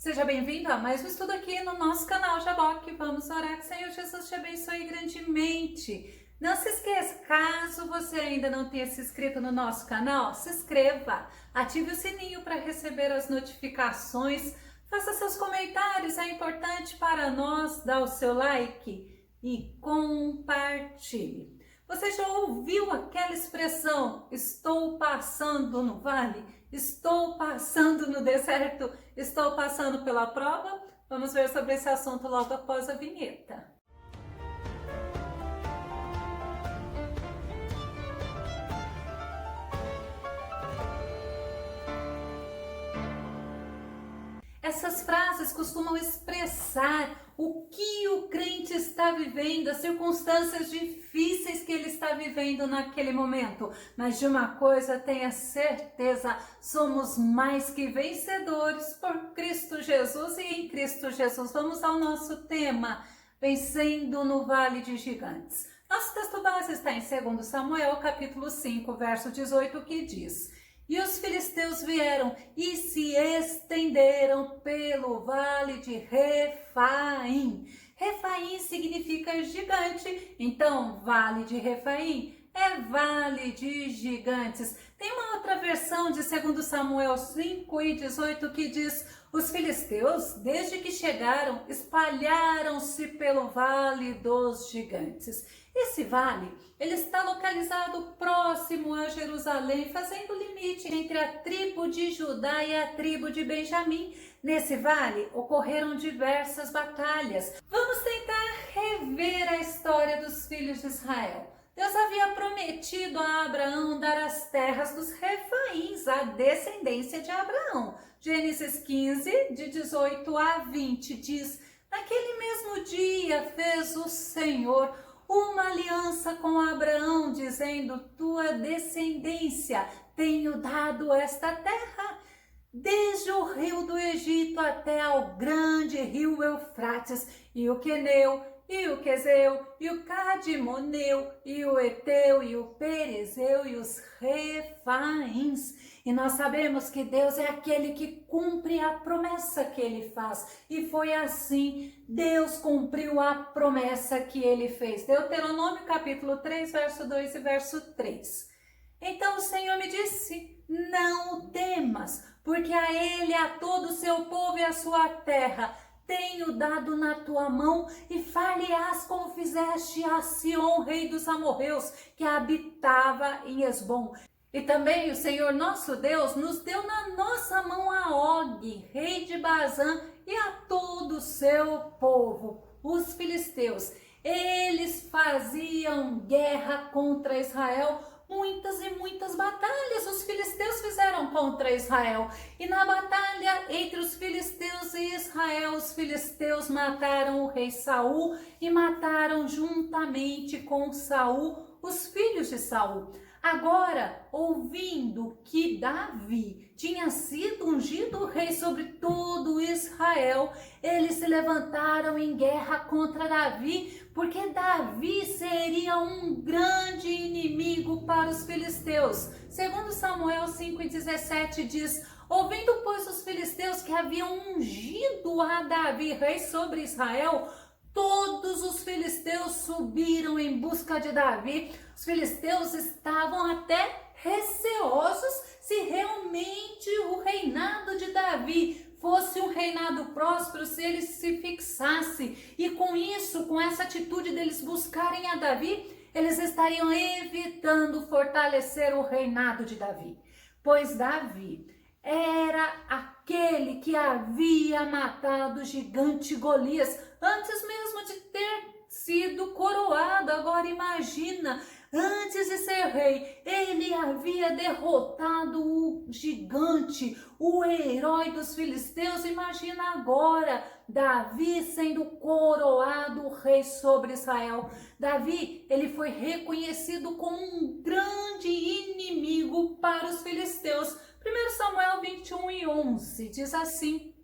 Seja bem-vindo a mais um estudo aqui no nosso canal Jaboque. Vamos orar que o Senhor Jesus te abençoe grandemente. Não se esqueça, caso você ainda não tenha se inscrito no nosso canal, se inscreva, ative o sininho para receber as notificações, faça seus comentários, é importante para nós, dá o seu like e compartilhe. Você já ouviu aquela expressão, estou passando no vale? Estou passando no deserto? Estou passando pela prova? Vamos ver sobre esse assunto logo após a vinheta. Essas frases costumam expressar o que o crente está vivendo, as circunstâncias difíceis que ele está vivendo naquele momento. Mas de uma coisa tenha certeza, somos mais que vencedores por Cristo Jesus e em Cristo Jesus. Vamos ao nosso tema, vencendo no vale de gigantes. Nosso texto base está em 2 Samuel, capítulo 5, verso 18, que diz: E os filisteus vieram e se estenderam pelo vale de Refaim. Refaim significa gigante, então vale de Refaim é vale de gigantes. Tem uma outra versão de 2 Samuel 5 e 18 que diz: os filisteus, desde que chegaram, espalharam-se pelo vale dos gigantes. Esse vale, ele está localizado próximo a Jerusalém, fazendo limite entre a tribo de Judá e a tribo de Benjamim. Nesse vale ocorreram diversas batalhas. Vamos tentar rever a história dos filhos de Israel. Deus havia prometido a Abraão dar as terras dos Refaíns, a descendência de Abraão. Gênesis 15, de 18 a 20, diz: naquele mesmo dia fez o Senhor uma aliança com Abraão, dizendo: tua descendência tenho dado esta terra, desde o rio do Egito até ao grande rio Eufrates, e o Queneu, e o Quezeu, e o Cadimoneu, e o Eteu, e o Perezeu, e os Refaíns. E nós sabemos que Deus é aquele que cumpre a promessa que Ele faz. E foi assim, Deus cumpriu a promessa que Ele fez. Deuteronômio capítulo 3, verso 2 e verso 3. Então o Senhor me disse: não o temas, porque a Ele, a todo o seu povo e a sua terra, tenho dado na tua mão, e far-lhe-ás como fizeste a Sião, rei dos amorreus, que habitava em Esbom. E também o Senhor nosso Deus nos deu na nossa mão a Og, rei de Bazã, e a todo o seu povo, os filisteus. Eles faziam guerra contra Israel, muitas e muitas batalhas os filisteus fizeram contra Israel. E na batalha entre os filisteus e Israel, os filisteus mataram o rei Saul e mataram juntamente com Saul os filhos de Saul. Agora, ouvindo que Davi tinha sido ungido rei sobre todo Israel, eles se levantaram em guerra contra Davi, porque Davi seria um grande inimigo para os filisteus. Segundo Samuel 5,17 diz: ouvindo, pois, os filisteus que haviam ungido a Davi rei sobre Israel, todos os filisteus subiram em busca de Davi. Os filisteus estavam até receosos se realmente o reinado de Davi fosse um reinado próspero, se ele se fixasse. E com isso, com essa atitude deles buscarem a Davi, eles estariam evitando fortalecer o reinado de Davi. Pois Davi era aquele que havia matado o gigante Golias, antes mesmo de ter sido coroado. Agora imagina, antes de ser rei, ele havia derrotado o gigante, o herói dos filisteus. Imagina agora, Davi sendo coroado rei sobre Israel. Davi, ele foi reconhecido como um grande inimigo para os filisteus. 1 Samuel 21 e 11 diz assim: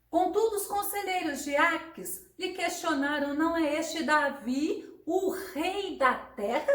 contudo, os conselheiros de Aques lhe questionaram: não é este Davi, o rei da terra?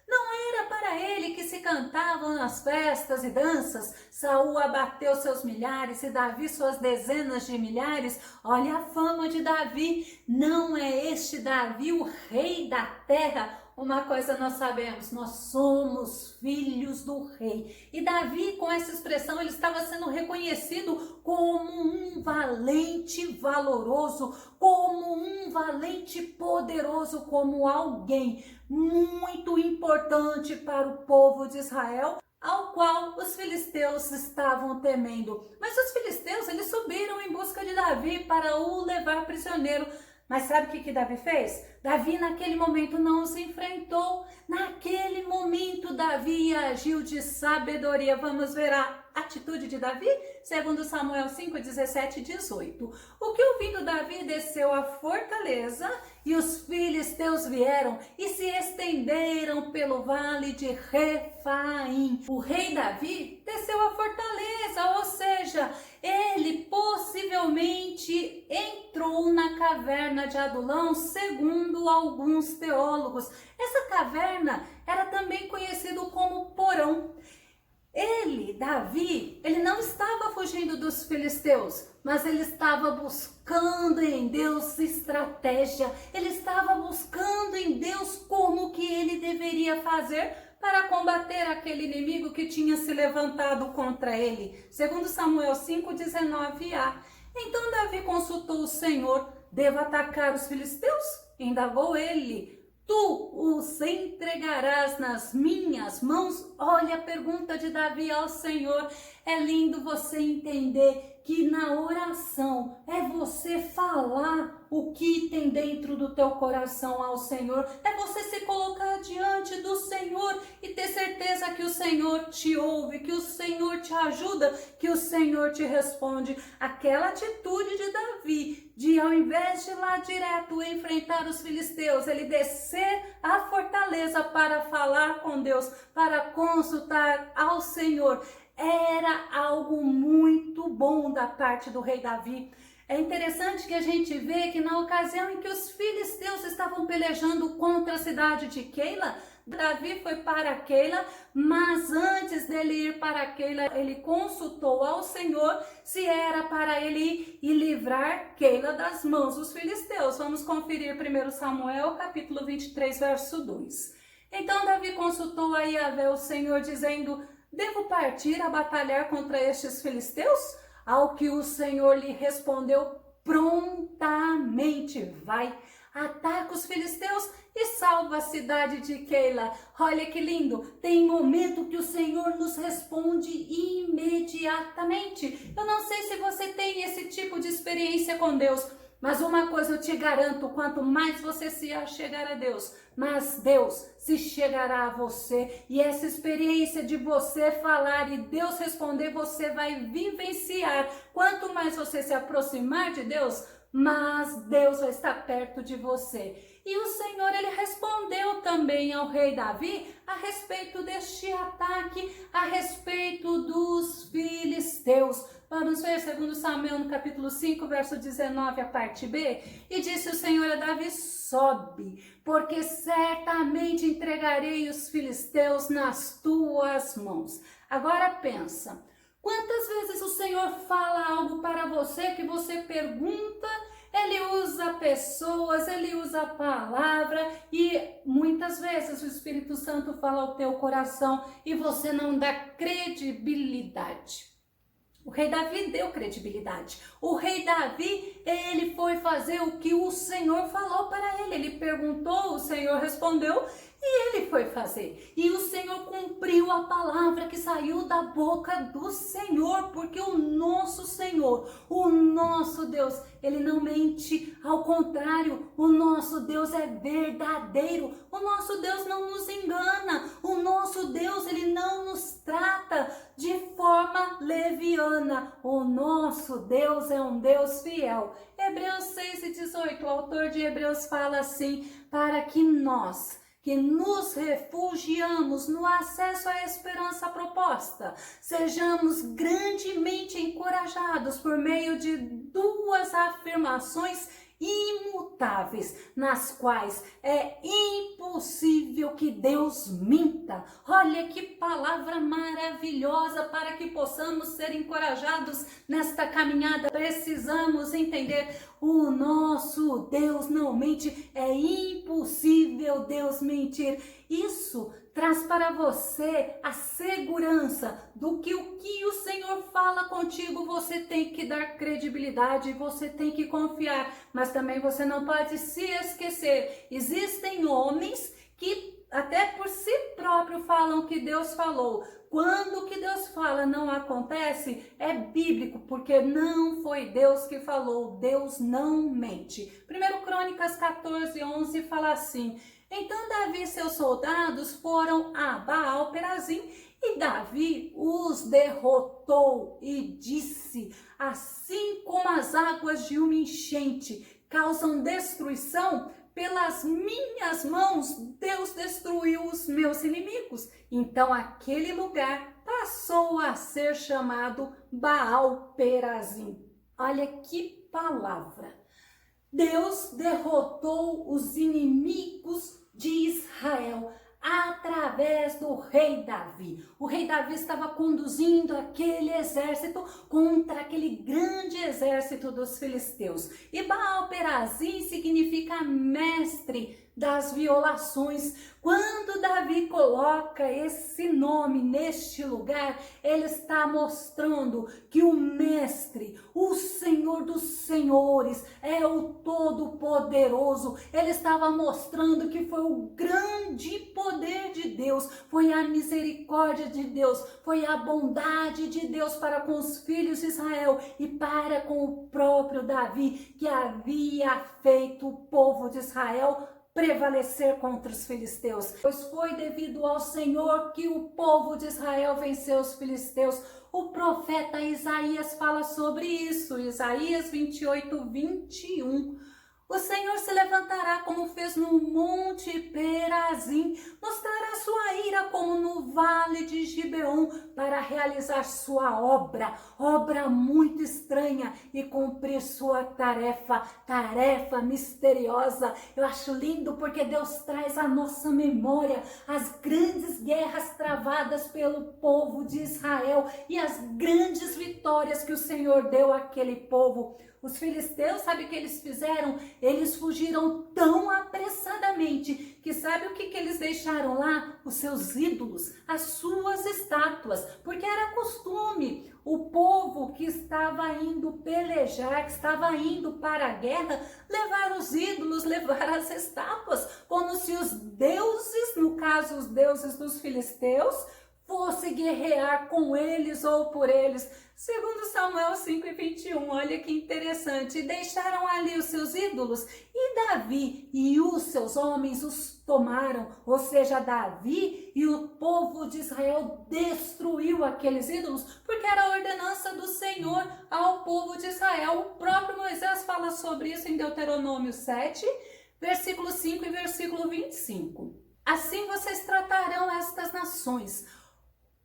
Não era para ele que se cantavam nas festas e danças? Saul abateu seus milhares e Davi suas dezenas de milhares. Olha a fama de Davi. Não é este Davi o rei da terra? Uma coisa nós sabemos, nós somos filhos do rei. E Davi, com essa expressão, ele estava sendo reconhecido como um valente valoroso, como um valente poderoso, como alguém muito importante para o povo de Israel, ao qual os filisteus estavam temendo. Mas os filisteus, eles subiram em busca de Davi para o levar prisioneiro. Mas sabe o que Davi fez? Davi naquele momento não os enfrentou. Naquele momento Davi agiu de sabedoria. Vamos ver a atitude de Davi? Segundo Samuel 5, 17 e 18. O que ouvindo Davi desceu à fortaleza e os filisteus vieram e se estenderam pelo vale de Refaim. O rei Davi desceu à fortaleza, ou seja, ele possivelmente entrou na caverna de Adulão, segundo alguns teólogos. Essa caverna era também conhecido como porão. Davi, ele não estava fugindo dos filisteus, mas ele estava buscando em Deus estratégia. Ele estava buscando em Deus como que ele deveria fazer para combater aquele inimigo que tinha se levantado contra ele. Segundo Samuel 5:19a. Então Davi consultou o Senhor: devo atacar os filisteus? Indagou ele: tu os entregarás nas minhas mãos? Olha a pergunta de Davi ao Senhor. É lindo você entender que na oração é você falar o que tem dentro do teu coração ao Senhor. É você se colocar diante do Senhor e ter certeza que o Senhor te ouve, que o Senhor te ajuda, que o Senhor te responde. Aquela atitude de Davi, de ao invés de ir lá direto enfrentar os filisteus, ele descer à fortaleza para falar com Deus, para consultar ao Senhor, era algo muito bom da parte do rei Davi. É interessante que a gente vê que na ocasião em que os filisteus estavam pelejando contra a cidade de Keila, Davi foi para Keila, mas antes dele ir para Keila, ele consultou ao Senhor se era para ele ir livrar Keila das mãos dos filisteus. Vamos conferir 1 Samuel, capítulo 23, verso 2. Então Davi consultou a Yahvé, o Senhor, dizendo: devo partir a batalhar contra estes filisteus? Ao que o Senhor lhe respondeu prontamente: vai, ataca os filisteus e salva a cidade de Keila. Olha que lindo, tem momento que o Senhor nos responde imediatamente. Eu não sei se você tem esse tipo de experiência com Deus, mas uma coisa eu te garanto: quanto mais você se achegar a Deus, mas Deus se chegará a você. E essa experiência de você falar e Deus responder, você vai vivenciar. Quanto mais você se aproximar de Deus, mas Deus vai estar perto de você. E o Senhor, ele respondeu também ao rei Davi a respeito deste ataque, a respeito dos filisteus. Vamos ver 2 Samuel no capítulo 5, verso 19, a parte B. E disse o Senhor a Davi: sobe, porque certamente entregarei os filisteus nas tuas mãos. Agora pensa, quantas vezes o Senhor fala algo para você que você pergunta, ele usa pessoas, ele usa a palavra e muitas vezes o Espírito Santo fala ao teu coração e você não dá credibilidade. O rei Davi deu credibilidade. O rei Davi, ele foi fazer o que o Senhor falou para ele. Ele perguntou, o Senhor respondeu e ele foi fazer. E o Senhor cumpriu a palavra que saiu da boca do Senhor, porque o nosso Senhor, o nosso Deus, ele não mente. Ao contrário, o nosso Deus é verdadeiro. O nosso Deus não nos engana. O nosso Deus, ele não nos trata de forma leviana. O nosso Deus é um Deus fiel. Hebreus 6:18, o autor de Hebreus fala assim: para que nós que nos refugiamos no acesso à esperança proposta, sejamos grandemente encorajados por meio de duas afirmações imutáveis, nas quais é impossível que Deus minta. Olha que palavra maravilhosa para que possamos ser encorajados nesta caminhada. Precisamos entender: o nosso Deus não mente, é impossível Deus mentir. Isso traz para você a segurança do que o que o Senhor fala contigo, você tem que dar credibilidade, você tem que confiar, mas também você não pode se esquecer. Existem homens que até por si próprio falam que Deus falou. Quando o que Deus fala não acontece, é bíblico, porque não foi Deus que falou, Deus não mente. 1 Crônicas 14:11 fala assim: então Davi e seus soldados foram a Baal-Perazim, e Davi os derrotou e disse: assim como as águas de uma enchente causam destruição, pelas minhas mãos Deus destruiu os meus inimigos. Então aquele lugar passou a ser chamado Baal-Perazim. Olha que palavra! Deus derrotou os inimigos de Israel através do rei Davi. O rei Davi estava conduzindo aquele exército contra aquele grande exército dos filisteus. E Baal-Perazim significa mestre das violações. Quando Davi coloca esse nome neste lugar, ele está mostrando que o mestre, o Senhor dos senhores, é o Todo-Poderoso. Ele estava mostrando que foi o grande poder de Deus, foi a misericórdia de Deus, foi a bondade de Deus para com os filhos de Israel e para com o próprio Davi, que havia feito o povo de Israel prevalecer contra os filisteus. Pois foi devido ao Senhor que o povo de Israel venceu os filisteus. O profeta Isaías fala sobre isso, Isaías 28:21. O Senhor se levantará como fez no monte Perazim, mostrará sua ira como no vale de Gibeon, para realizar sua obra muito estranha, e cumprir sua tarefa misteriosa. Eu acho lindo porque Deus traz à nossa memória as grandes guerras travadas pelo povo de Israel e as grandes vitórias que o Senhor deu àquele povo. Os filisteus, sabe o que eles fizeram? Eles fugiram tão apressadamente que sabe o que eles deixaram lá? Os seus ídolos, as suas estátuas, porque era costume o povo que estava indo pelejar, que estava indo para a guerra, levar os ídolos, levar as estátuas, como se os deuses, no caso os deuses dos filisteus, fosse guerrear com eles ou por eles. Segundo Samuel 5:21, olha que interessante, deixaram ali os seus ídolos e Davi e os seus homens os tomaram, ou seja, Davi e o povo de Israel destruiu aqueles ídolos, porque era a ordenança do Senhor ao povo de Israel. O próprio Moisés fala sobre isso em Deuteronômio 7, versículo 5 e versículo 25. Assim vocês tratarão estas nações: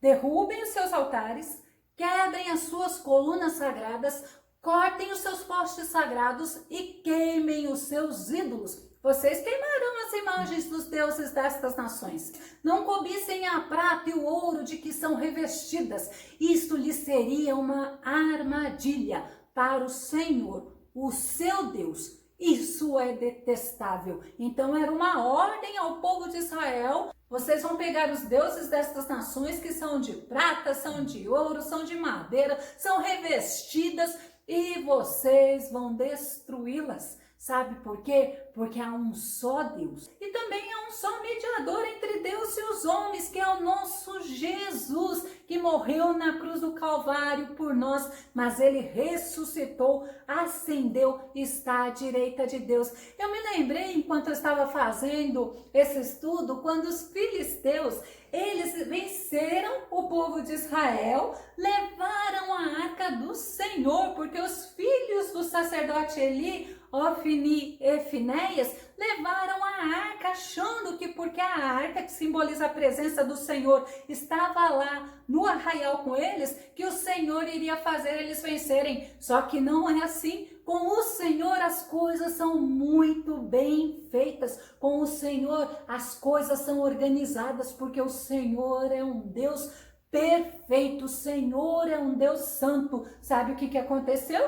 derrubem os seus altares, quebrem as suas colunas sagradas, cortem os seus postes sagrados e queimem os seus ídolos. Vocês queimarão as imagens dos deuses destas nações. Não cobicem a prata e o ouro de que são revestidas. Isto lhes seria uma armadilha para o Senhor, o seu Deus. Isso é detestável. Então era uma ordem ao povo de Israel: vocês vão pegar os deuses destas nações que são de prata, são de ouro, são de madeira, são revestidas, e vocês vão destruí-las. Sabe por quê? Porque há um só Deus. E também há um só mediador entre Deus e os homens, que é o nosso Jesus, que morreu na cruz do Calvário por nós, mas ele ressuscitou, ascendeu e está à direita de Deus. Eu me lembrei, enquanto eu estava fazendo esse estudo, quando os filisteus, eles venceram o povo de Israel, levaram a arca do Senhor, porque os filhos do sacerdote Eli, Ofni e Finéias, levaram a arca, achando que porque a arca, que simboliza a presença do Senhor, estava lá no arraial com eles, que o Senhor iria fazer eles vencerem. Só que não é assim. Com o Senhor as coisas são muito bem feitas. Com o Senhor as coisas são organizadas, porque o Senhor é um Deus perfeito. O Senhor é um Deus santo. Sabe o que aconteceu?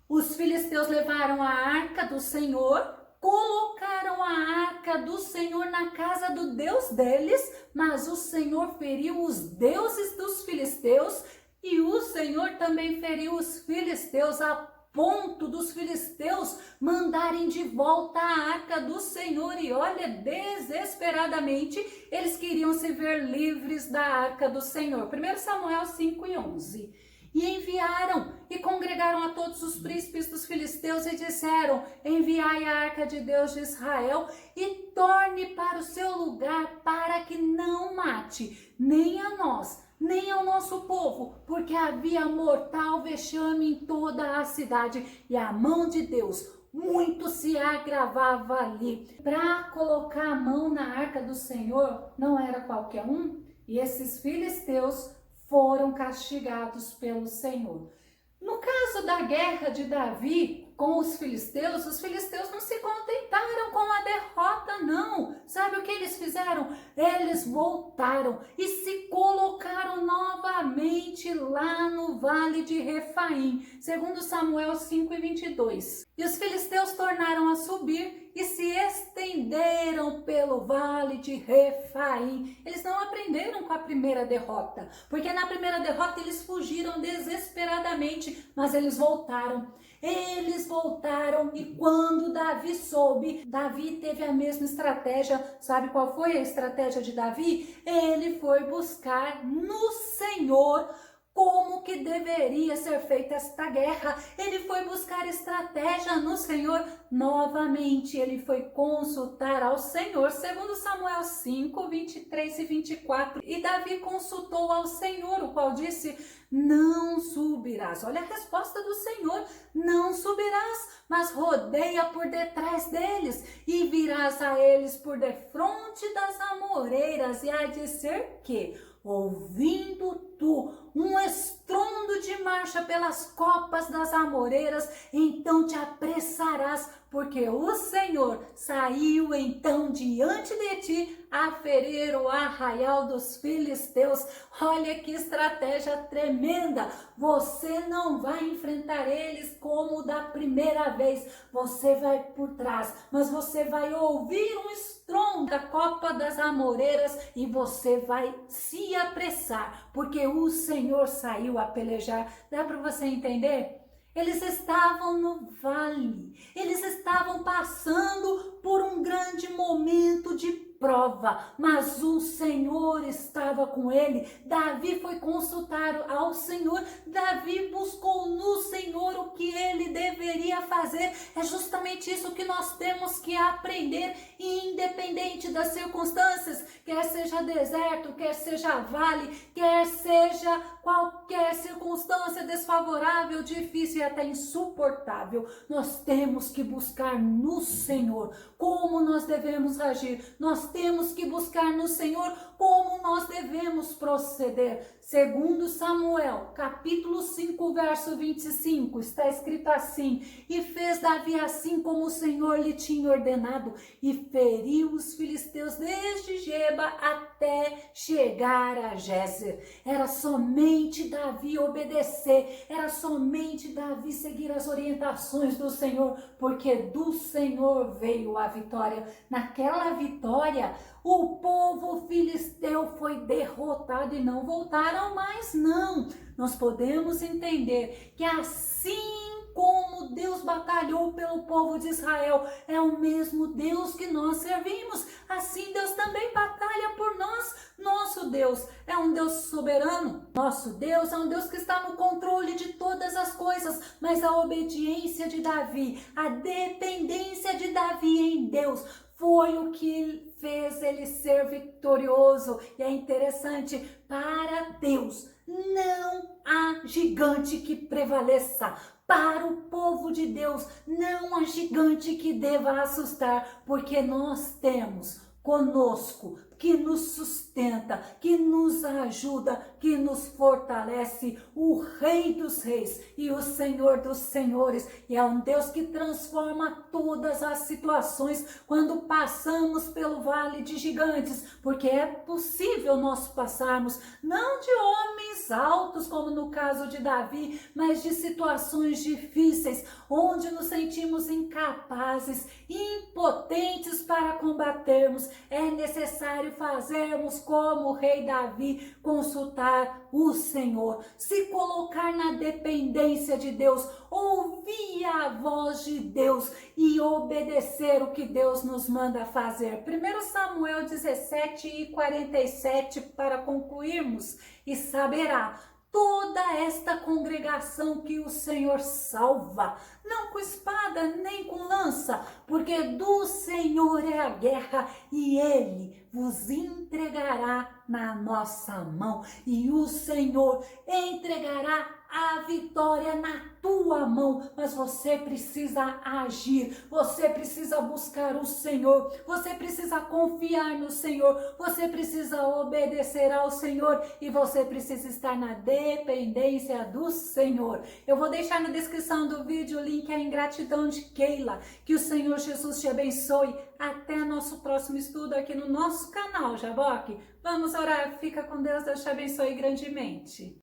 Os filisteus levaram a arca do Senhor, colocaram a arca do Senhor na casa do Deus deles, mas o Senhor feriu os deuses dos filisteus e o Senhor também feriu os filisteus a ponto dos filisteus mandarem de volta a arca do Senhor. E olha, desesperadamente eles queriam se ver livres da arca do Senhor. 1 Samuel 5:11. E enviaram e congregaram a todos os príncipes dos filisteus e disseram: enviai a arca de Deus de Israel e torne para o seu lugar, para que não mate nem a nós, nem ao nosso povo, porque havia mortal vexame em toda a cidade, e a mão de Deus muito se agravava ali. Para colocar a mão na arca do Senhor não era qualquer um, e esses filisteus foram castigados pelo Senhor. No caso da guerra de Davi com os filisteus não se contentaram com a derrota, não. Sabe o que eles fizeram? Eles voltaram e se colocaram novamente lá no vale de Refaim. 2 Samuel 5:22. E os filisteus tornaram a subir e se estenderam pelo vale de Refaim. Eles não aprenderam com a primeira derrota, porque na primeira derrota eles fugiram desesperadamente, mas eles voltaram. Eles voltaram e quando Davi soube, Davi teve a mesma estratégia. Sabe qual foi a estratégia de Davi? Ele foi buscar no Senhor como que deveria ser feita esta guerra. Ele foi buscar estratégia no Senhor. Novamente, ele foi consultar ao Senhor. 2 Samuel 5:23 e 24. E Davi consultou ao Senhor, o qual disse: não subirás. Olha a resposta do Senhor: não subirás, mas rodeia por detrás deles e virás a eles por defronte das amoreiras. E há de ser que, ouvindo tu um estrondo de marcha pelas copas das amoreiras, então te apressarás, porque o Senhor saiu então diante de ti a ferir o arraial dos filisteus. Olha que estratégia tremenda! Você não vai enfrentar eles como da primeira vez. Você vai por trás, mas você vai ouvir um estrondo da copa das amoreiras e você vai se apressar, porque o Senhor saiu a pelejar. Dá para você entender? Eles estavam no vale, eles estavam passando por um grande momento de prova, mas o Senhor estava com ele. Davi foi consultar ao Senhor, Davi buscou no Senhor o que ele deveria fazer. É justamente isso que nós temos que aprender, independente das circunstâncias, quer seja deserto, quer seja vale, quer seja qualquer circunstância desfavorável, difícil e até insuportável. Nós temos que buscar no Senhor como nós devemos agir. Nós temos que buscar no Senhor como nós devemos proceder. 2 Samuel, capítulo 5, verso 25, está escrito assim: e fez Davi assim como o Senhor lhe tinha ordenado, e feriu os filisteus desde Geba até chegar a Gézer. Era somente Davi obedecer, era somente Davi seguir as orientações do Senhor, porque do Senhor veio a vitória. Naquela vitória, o povo filisteu foi derrotado e não voltaram mais, não. Nós podemos entender que assim como Deus batalhou pelo povo de Israel, é o mesmo Deus que nós servimos. Assim Deus também batalha por nós. Nosso Deus é um Deus soberano. Nosso Deus é um Deus que está no controle de todas as coisas. Mas a obediência de Davi, a dependência de Davi em Deus, foi o que fez ele ser vitorioso. E é interessante, para Deus não há gigante que prevaleça. Para o povo de Deus não há gigante que deva assustar, porque nós temos conosco que nos sustenta, que nos ajuda, que nos fortalece, o Rei dos Reis e o Senhor dos Senhores. E é um Deus que transforma todas as situações quando passamos pelo vale de gigantes, porque é possível nós passarmos não de homens altos, como no caso de Davi, mas de situações difíceis, onde nos sentimos incapazes, impotentes para combatermos. É necessário fazermos como o rei Davi, consultar o Senhor, se colocar na dependência de Deus, ouvir a voz de Deus e obedecer o que Deus nos manda fazer. 1 Samuel 17:47, para concluirmos: e saberá toda esta congregação que o Senhor salva, não com espada nem com lança, porque do Senhor é a guerra e Ele vos entregará na nossa mão, e o Senhor entregará a vitória na tua mão. Mas você precisa agir, você precisa buscar o Senhor, você precisa confiar no Senhor, você precisa obedecer ao Senhor e você precisa estar na dependência do Senhor. Eu vou deixar na descrição do vídeo o link à ingratidão de Keila. Que o Senhor Jesus te abençoe. Até nosso próximo estudo aqui no nosso canal, Jaboque. Vamos orar. Fica com Deus. Deus te abençoe grandemente.